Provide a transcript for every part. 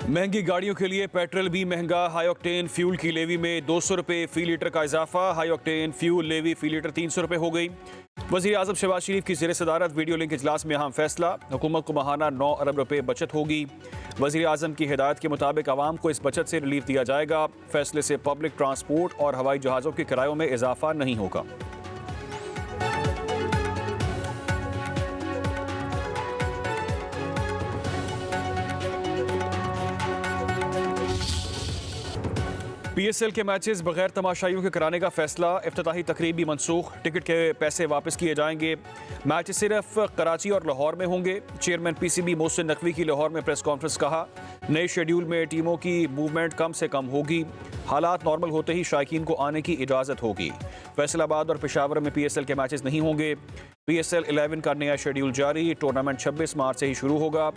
महंगी गाड़ियों के लिए पेट्रोल भी महंगा। हाई ऑक्टेन फ्यूल की लेवी में 200 रुपये फी लीटर का इजाफा। हाई ऑक्टेन फ्यूल लेवी फी लीटर 300 रुपये हो गई। वज़ीर आज़म शहबाज शरीफ की ज़ेर सदारत वीडियो लिंक इजलास में अहम फैसला। हुकूमत को माहाना 9 अरब रुपये बचत होगी। वज़ीर आज़म की हिदायत के मुताबिक आवाम को इस बचत से रिलीफ दिया जाएगा। फैसले से पब्लिक ट्रांसपोर्ट और हवाई जहाज़ों के किरायों में इजाफा नहीं होगा। PSL के मैचेस बगैर तमाशाइयों के कराने का फैसला। इफ्तिताही तकरीब भी मनसूख। टिकट के पैसे वापस किए जाएंगे। मैच सिर्फ कराची और लाहौर में होंगे। चेयरमैन PCB मोहसिन नकवी की लाहौर में प्रेस कॉन्फ्रेंस। कहा, नए शेड्यूल में टीमों की मूवमेंट कम से कम होगी। हालात नॉर्मल होते ही शायकीन को आने की इजाज़त होगी। फैसलाबाद और पेशावर में PSL के मैचेस नहीं होंगे। PSL 11 का नया शेड्यूल जारी। टूर्नामेंट 26 मार्च से ही शुरू होगा।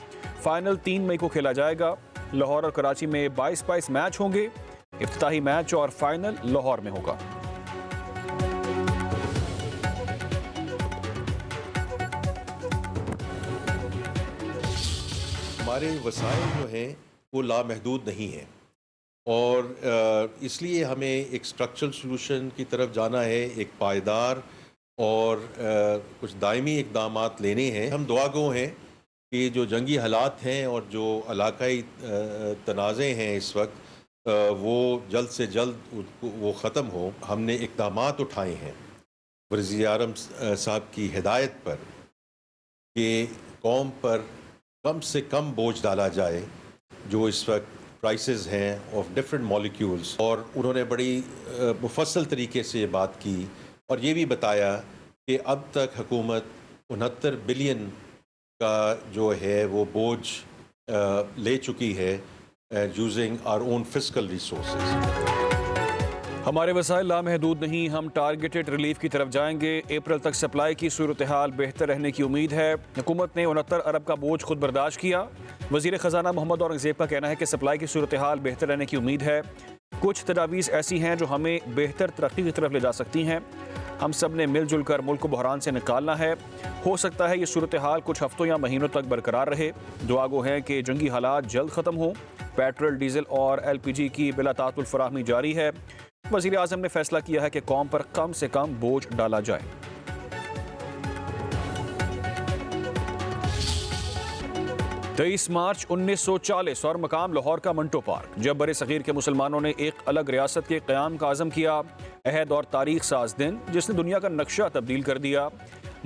फाइनल 3 मई को खेला जाएगा। लाहौर और कराची में 22-22 मैच होंगे। इफ्तिताही मैच और फाइनल लाहौर में होगा। हमारे वसाइल जो हैं वो लामहदूद नहीं हैं और इसलिए हमें एक स्ट्रक्चरल सलूशन की तरफ जाना है, एक पायदार और कुछ दायमी इक़दामात लेने हैं। हम दुआगो हैं कि जो जंगी हालात हैं और जो इलाकाई तनाज़े हैं इस वक्त वो जल्द से जल्द वो ख़त्म हो। हमने इक़दामात उठाए हैं वज़ीर आज़म साहब की हिदायत पर कि कौम पर कम से कम बोझ डाला जाए जो इस वक्त प्राइसेस हैं ऑफ डिफरेंट मॉलिक्यूल्स। और उन्होंने बड़ी मुफस्सल तरीके से बात की और ये भी बताया कि अब तक हुकूमत 69 बिलियन का जो है वो बोझ ले चुकी है using our own fiscal resources. हमारे वसाइल लामहदूद नहीं, हम टारगेटेड रिलीफ की तरफ जाएंगे। अप्रैल तक सप्लाई की सूरत हाल बेहतर रहने की उम्मीद है। हुकूमत ने 69 अरब का बोझ खुद बर्दाश्त किया। वज़ीर ख़जाना मोहम्मद औरंगज़ेब का कहना है कि सप्लाई की सूरत हाल बेहतर रहने की उम्मीद है। कुछ तजावीज़ ऐसी हैं जो हमें बेहतर तरक्की की तरफ ले जा सकती हैं। हम सब ने मिलजुल कर मुल्क को बहरान से निकालना है। हो सकता है ये सूरत हाल कुछ हफ्तों या महीनों तक बरकरार रहे। दुआगो हैं कि जंगी हालात जल्द ख़त्म हों। पेट्रोल, डीजल और LPG की बिला तातुल फराहमी जारी है। वज़ीर आज़म ने फैसला किया है कि कौम पर कम से कम बोझ डाला जाए। 23 मार्च 1940 और मकाम लाहौर का मंटो पार्क, जब बड़े सगीर के मुसलमानों ने एक अलग रियासत के क़याम का आज़म किया। अहद और तारीख साज दिन जिसने दुनिया का नक्शा तब्दील कर दिया।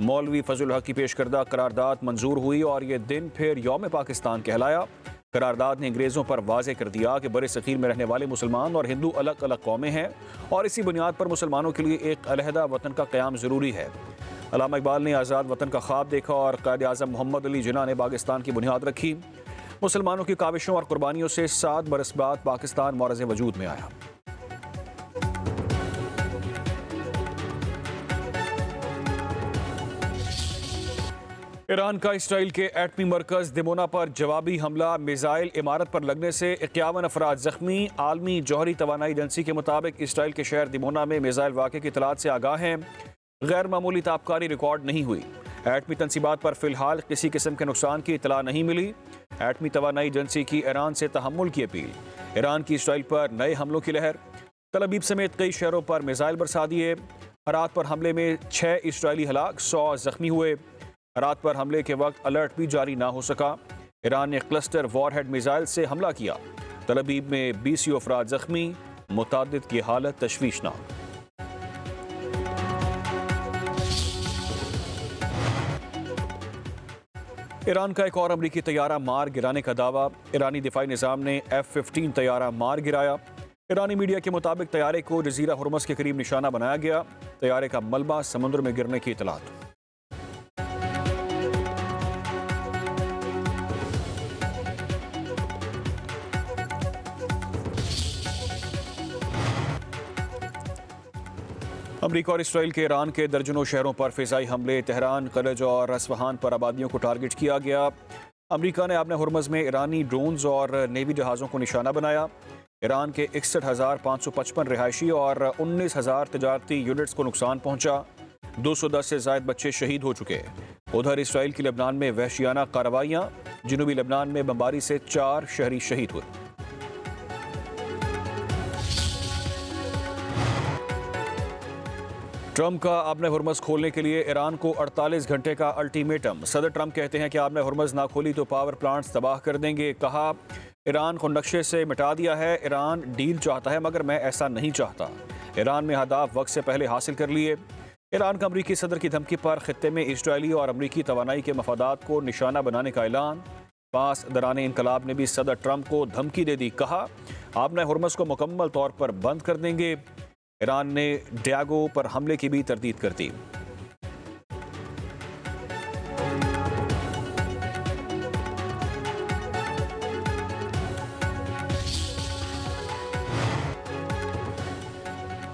मौलवी फजल हक की पेश करदा करारदाद मंजूर हुई और ये दिन फिर यौम पाकिस्तान कहलाया। करारदाद ने अंग्रेज़ों पर वाज़े कर दिया कि बड़े सगीर में रहने वाले मुसलमान और हिंदू अलग अलग कौमें हैं और इसी बुनियाद पर मुसलमानों के लिए एक अलहदा वतन का क़याम ज़रूरी है। अल्लामा इकबाल ने आज़ाद वतन का ख्वाब देखा और क़ायद आज़म मोहम्मद अली जिन्ना ने पाकिस्तान की बुनियाद रखी। मुसलमानों की काविशों और कुर्बानियों से 7 बरस बाद पाकिस्तान मौरज़ वजूद में आया। ईरान का इसराइल के एटमी मरकज़ दिमोना पर जवाबी हमला। मिसाइल इमारत पर लगने से 51 अफराद जख्मी। आलमी जौहरी तवानाई एजेंसी के मुताबिक इसराइल के शहर दिमोना में मिसाइल वाक़े की इतलात से आगाह हैं। गैर मामूली ताबकारी रिकॉर्ड नहीं हुई। एटमी तनसीबात पर फिलहाल किसी किस्म के नुकसान की इतला नहीं मिली। एटमी तवानाई एजेंसी की ईरान से तहम्मुल की अपील। ईरान की इसराइल पर नए हमलों की लहर। तल अवीव समेत कई शहरों पर मिसाइल बरसा दिए। हरात पर हमले में 6 इसराइली हलाक, 100 जख्मी हुए। हरात पर हमले के वक्त अलर्ट भी जारी ना हो सका। ईरान ने क्लस्टर वॉरहेड मिसाइल से हमला किया। तल अवीव में 20 अफराद जख्मी, मुतादिद की हालत तशवीशनाक। ईरान का एक और अमरीकी तैयारा मार गिराने का दावा। ईरानी दिफाई निज़ाम ने F-15 तैयारा मार गिराया। ईरानी मीडिया के मुताबिक तैयारे को जजीरा हुर्मस के करीब निशाना बनाया गया। तैयारे का मलबा समुद्र में गिरने की इतलात। अमरीका और इसराइल के ईरान के दर्जनों शहरों पर फ़िज़ाई हमले। तेहरान, करज और अस्फ़हान पर आबादियों को टारगेट किया गया। अमरीका ने आपने हुर्मज़ में ईरानी ड्रोन्स और नेवी जहाज़ों को निशाना बनाया। ईरान के 61,555 रिहायशी और 19,000 तजारती यूनिट्स को नुकसान पहुंचा। 210 से ज़ायद बच्चे शहीद हो चुके। उधर इसराइल की लेबनान में वहशियाना कार्रवाइयाँ, जनूबी लेबनान में बमबारी से 4 शहरी शहीद हुए। ट्रंप का आबने हुर्मस खोलने के लिए ईरान को 48 घंटे का अल्टीमेटम। सदर ट्रंप कहते हैं कि आबने हुर्मस ना खोली तो पावर प्लांट्स तबाह कर देंगे। कहा, ईरान को नक्शे से मिटा दिया है। ईरान डील चाहता है मगर मैं ऐसा नहीं चाहता। ईरान में अहदाफ वक्त से पहले हासिल कर लिए। ईरान का अमरीकी सदर की धमकी पर खित्ते में इजरायली और अमरीकी तवानाई के मफादात को निशाना बनाने का ऐलान। पास दराने इनकलाब ने भी सदर ट्रंप को धमकी दे दी। कहा, आबने हुर्मस को मुकम्मल तौर पर बंद कर देंगे। ईरान ने डियागो पर हमले की भी तरदीद कर दी।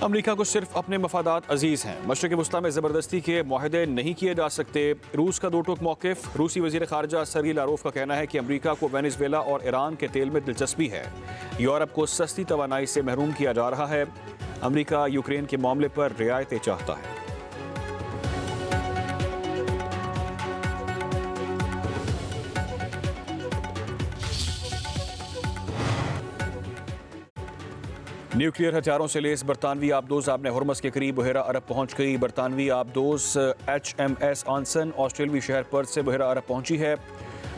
अमरीका को सिर्फ अपने मफादात अजीज हैं। मशरिक़ वस्ता में ज़बरदस्ती के मुआहदे नहीं किए जा सकते। रूस का दो टूक मौक़िफ़। रूसी वज़ीर ख़ारजा सरगी लारोफ का कहना है कि अमरीका को वेनेज़ुएला और ईरान के तेल में दिलचस्पी है। यूरोप को सस्ती तवानाई से महरूम किया जा रहा है। अमरीका यूक्रेन के मामले पर रियायतें चाहता है। न्यूक्लियर हथियारों से लेस बरतानवी आबदोज आबने हुर्मस के करीब बहरा अरब पहुंच गई। बरतानवी आबदोज HMS ऑनसन ऑस्ट्रेलवी शहर पर्थ से बहरा अरब पहुंची है।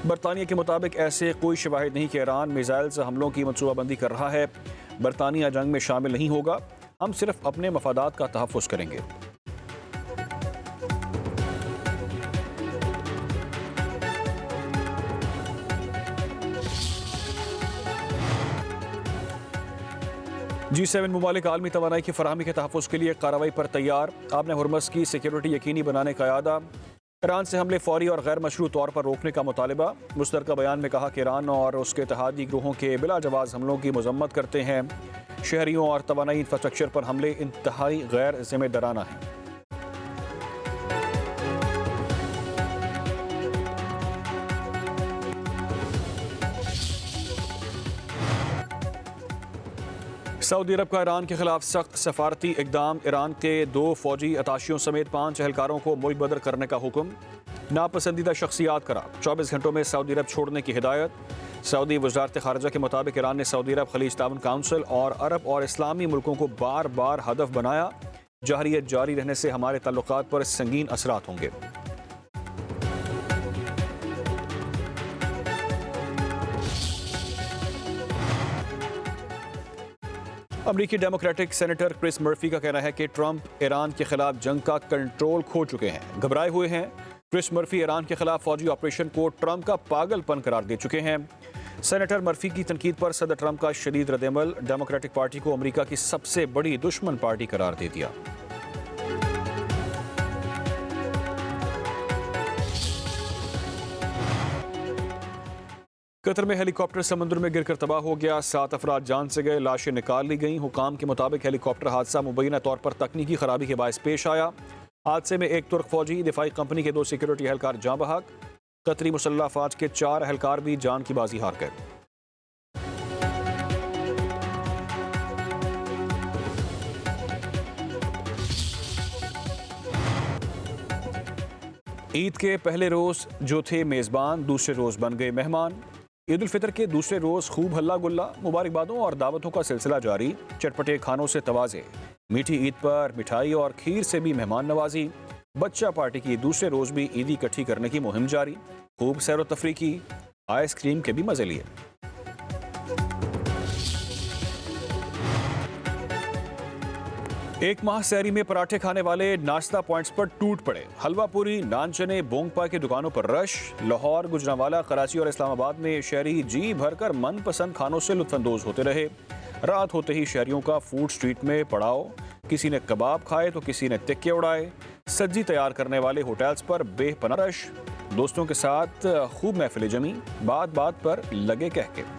बरतानिया के मुताबिक ऐसे कोई शवाहिद नहीं कि ईरान मिसाइल से हमलों की मनसूबाबंदी कर रहा है। बरतानिया जंग में शामिल नहीं होगा। हम सिर्फ अपने मफादात का तहफ़्फ़ुज़ करेंगे। G7 मुमालिक आलमी तवानाई की फराहमी के तहफ़्फ़ुज़ के लिए कार्रवाई पर तैयार। आबने हुर्मस की सिक्योरिटी यकीनी बनाने का इरादा। ईरान से हमले फौरी और गैर मशरू तौर पर रोकने का मुतालबा। मुश्तरका बयान में कहा कि ईरान और उसके इत्तेहादी ग्रोहों के बिला जवाज़ हमलों की मज़म्मत करते हैं। शहरियों और तवानाई इंफ्रास्ट्रक्चर पर हमले इंतहाई गैर ज़िम्मेदाराना हैं। सऊदी अरब का ईरान के खिलाफ सख्त सफारती इकदाम। ईरान के 2 फौजी अताशियों समेत 5 एहलकारों को मुल्क बदर करने का हुक्म। नापसंदीदा शख्सियात करा 24 घंटों में सऊदी अरब छोड़ने की हिदायत। सऊदी वज़ारत ख़ारजा के मुताबिक ईरान ने सऊदी अरब खलीज ताउन काउंसिल और अरब और इस्लामी मुल्कों को बार बार हदफ बनाया। जहरियत जारी रहने से हमारे ताल्लुकात पर संगीन असरात होंगे। अमरीकी डेमोक्रेटिक सेनेटर क्रिस मर्फी का कहना है कि ट्रंप ईरान के खिलाफ जंग का कंट्रोल खो चुके हैं, घबराए हुए हैं। क्रिस मर्फी ईरान के खिलाफ फौजी ऑपरेशन को ट्रंप का पागलपन करार दे चुके हैं। सेनेटर मर्फी की तनकीद पर सदर ट्रंप का शदीद रद्दअमल। डेमोक्रेटिक पार्टी को अमरीका की सबसे बड़ी दुश्मन पार्टी करार दे दिया। कतर में हेलीकॉप्टर समुद्र में गिरकर तबाह हो गया। 7 अफराद जान से गए, लाशें निकाल ली गईं। हुकाम के मुताबिक हेलीकॉप्टर हादसा मुबैना तौर पर तकनीकी खराबी के बायस पेश आया। हादसे में एक तुर्क फौजी, दिफाई कंपनी के 2 सिक्योरिटी एहलकार जाँ बहक। कतरी मुसल्लह अफवाज के 4 एहलकार भी जान की बाजी हार गए। ईद के पहले रोज जो थे मेजबान, दूसरे रोज बन गए मेहमान। ईद उल फितर के दूसरे रोज खूब हल्ला गुल्ला, मुबारकबादों और दावतों का सिलसिला जारी। चटपटे खानों से तवाज़े, मीठी ईद पर मिठाई और खीर से भी मेहमान नवाजी। बच्चा पार्टी की दूसरे रोज भी ईदी इकट्ठी करने की मुहिम जारी। खूब सैर व तफरी की, आइसक्रीम के भी मजे लिए। एक माह सहरी में पराठे खाने वाले नाश्ता पॉइंट्स पर टूट पड़े। हलवा पूरी, नान चने, बोंगपा की दुकानों पर रश। लाहौर, गुजरांवाला, कराची और इस्लामाबाद में शहरी जी भरकर मनपसंद खानों से लुत्फानंदोज होते रहे। रात होते ही शहरियों का फूड स्ट्रीट में पड़ाव। किसी ने कबाब खाए तो किसी ने तिक्के उड़ाए। सब्जी तैयार करने वाले होटल्स पर बेपनाह रश। दोस्तों के साथ खूब महफिल जमी, बात बात पर लगे कह के।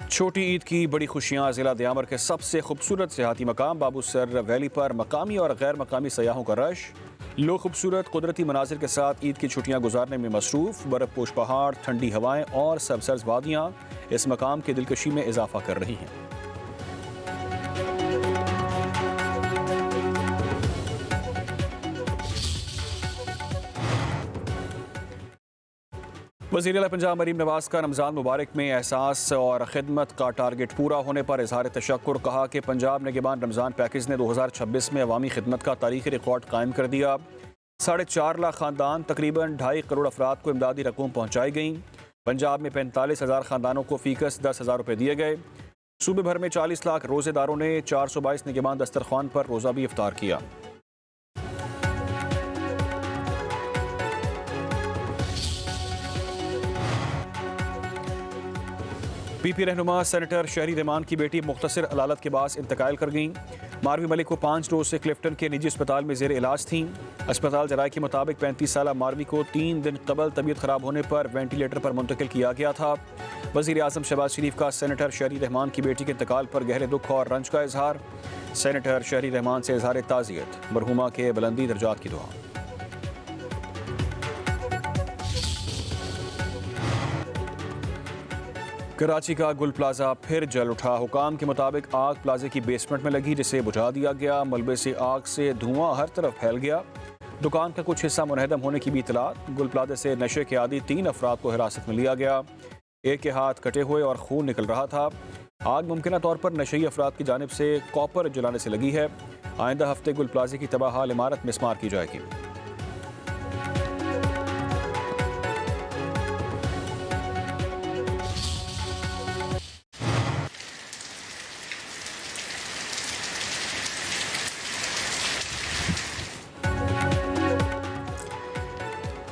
छोटी ईद की बड़ी खुशियां। जिला दियामर के सबसे खूबसूरत सियाहती मकाम बाबूसर वैली पर मकामी और गैर मकामी सयाहों का रश। लोग खूबसूरत कुदरती मनाजिर के साथ ईद की छुट्टियां गुजारने में मसरूफ़। बर्फ पोश पहाड़, ठंडी हवाएं और सबसर्ज वादियां इस मकाम की दिलकशी में इजाफा कर रही हैं। वज़ीर आला पंजाब मरीम नवाज का रमज़ान मुबारक में एहसास और खिदमत का टारगेट पूरा होने पर इजहार तशक्कुर। कहा कि पंजाब निगहबान रमज़ान पैकेज ने 2026 में अवामी खिदमत का तारीखी रिकॉर्ड कायम कर दिया। 4.5 लाख ख़ानदान, तकरीबन 2.5 करोड़ अफराद को इमदादी रकूम पहुँचाई गई। पंजाब में 45,000 ख़ानदानों को फ़ीकस 10,000 रुपये दिए गए। सूबे भर में 40 लाख रोज़ेदारों ने 422 निगहबान दस्तरखान पर रोज़ा भी इफ्तार किया। पीपी रहनुमा सेनेटर शहरी रहमान की बेटी मुख्तसर अलालत के बाद इंतकाल कर गईं। मारवी मलिक को 5 रोज से क्लिफ्टन के निजी अस्पताल में जेर इलाज थीं। अस्पताल जराये के मुताबिक 35 साला मारवी को 3 दिन कबल तबीयत खराब होने पर वेंटिलेटर पर मुंतकिल किया गया था। वज़ीर आज़म शहबाज शरीफ का सेनेटर शहरी रहमान की बेटी के इंतकाल पर गहरे दुख और रंज का इजहार। सेनेटर शहरी रहमान से इजहार ताज़ियत, मरहुमा के बुलंदी दर्जात की दुआ। कराची का गुल प्लाजा फिर जल उठा। हुकाम के मुताबिक आग प्लाजे की बेसमेंट में लगी, जिसे बुझा दिया गया। मलबे से आग से धुआं हर तरफ फैल गया। दुकान का कुछ हिस्सा मुनहदम होने की भी इतलात। गुल प्लाजे से नशे के आदी 3 अफराद को हिरासत में लिया गया। एक के हाथ कटे हुए और खून निकल रहा था। आग मुमकिन तौर पर नशई अफराद की जानिब से कॉपर जलाने से लगी है। आइंदा हफ्ते गुल प्लाजे की तबाहाल इमारत मिस्मार की जाएगी।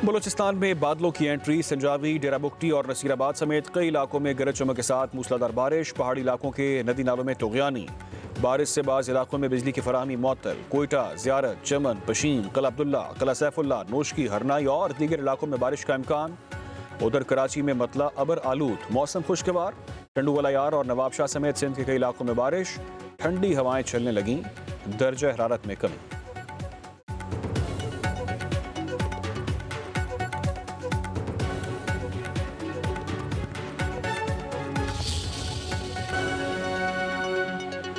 बलूचिस्तान में बादलों की एंट्री। संजावी, डेरा बुगटी और नसीराबाद समेत कई इलाकों में गरज चमक के साथ मूसलाधार बारिश। पहाड़ी इलाकों के नदी नालों में तुग़यानी। बारिश से बाज़ इलाकों में बिजली की फराहमी मुअत्तल। कोयटा, ज़ियारत, चमन, पशीन, कला अब्दुल्ला, कला सैफुल्ला, नोशकी, हरनाई और दीगर इलाकों में बारिश का इम्कान। उधर कराची में मतला अबर आलूद, मौसम खुशगवार। टंडू यार और नवाबशाह समेत सिंध के कई इलाकों में बारिश। ठंडी हवाएं चलने लगीं। दर्जा हरारत में कमी।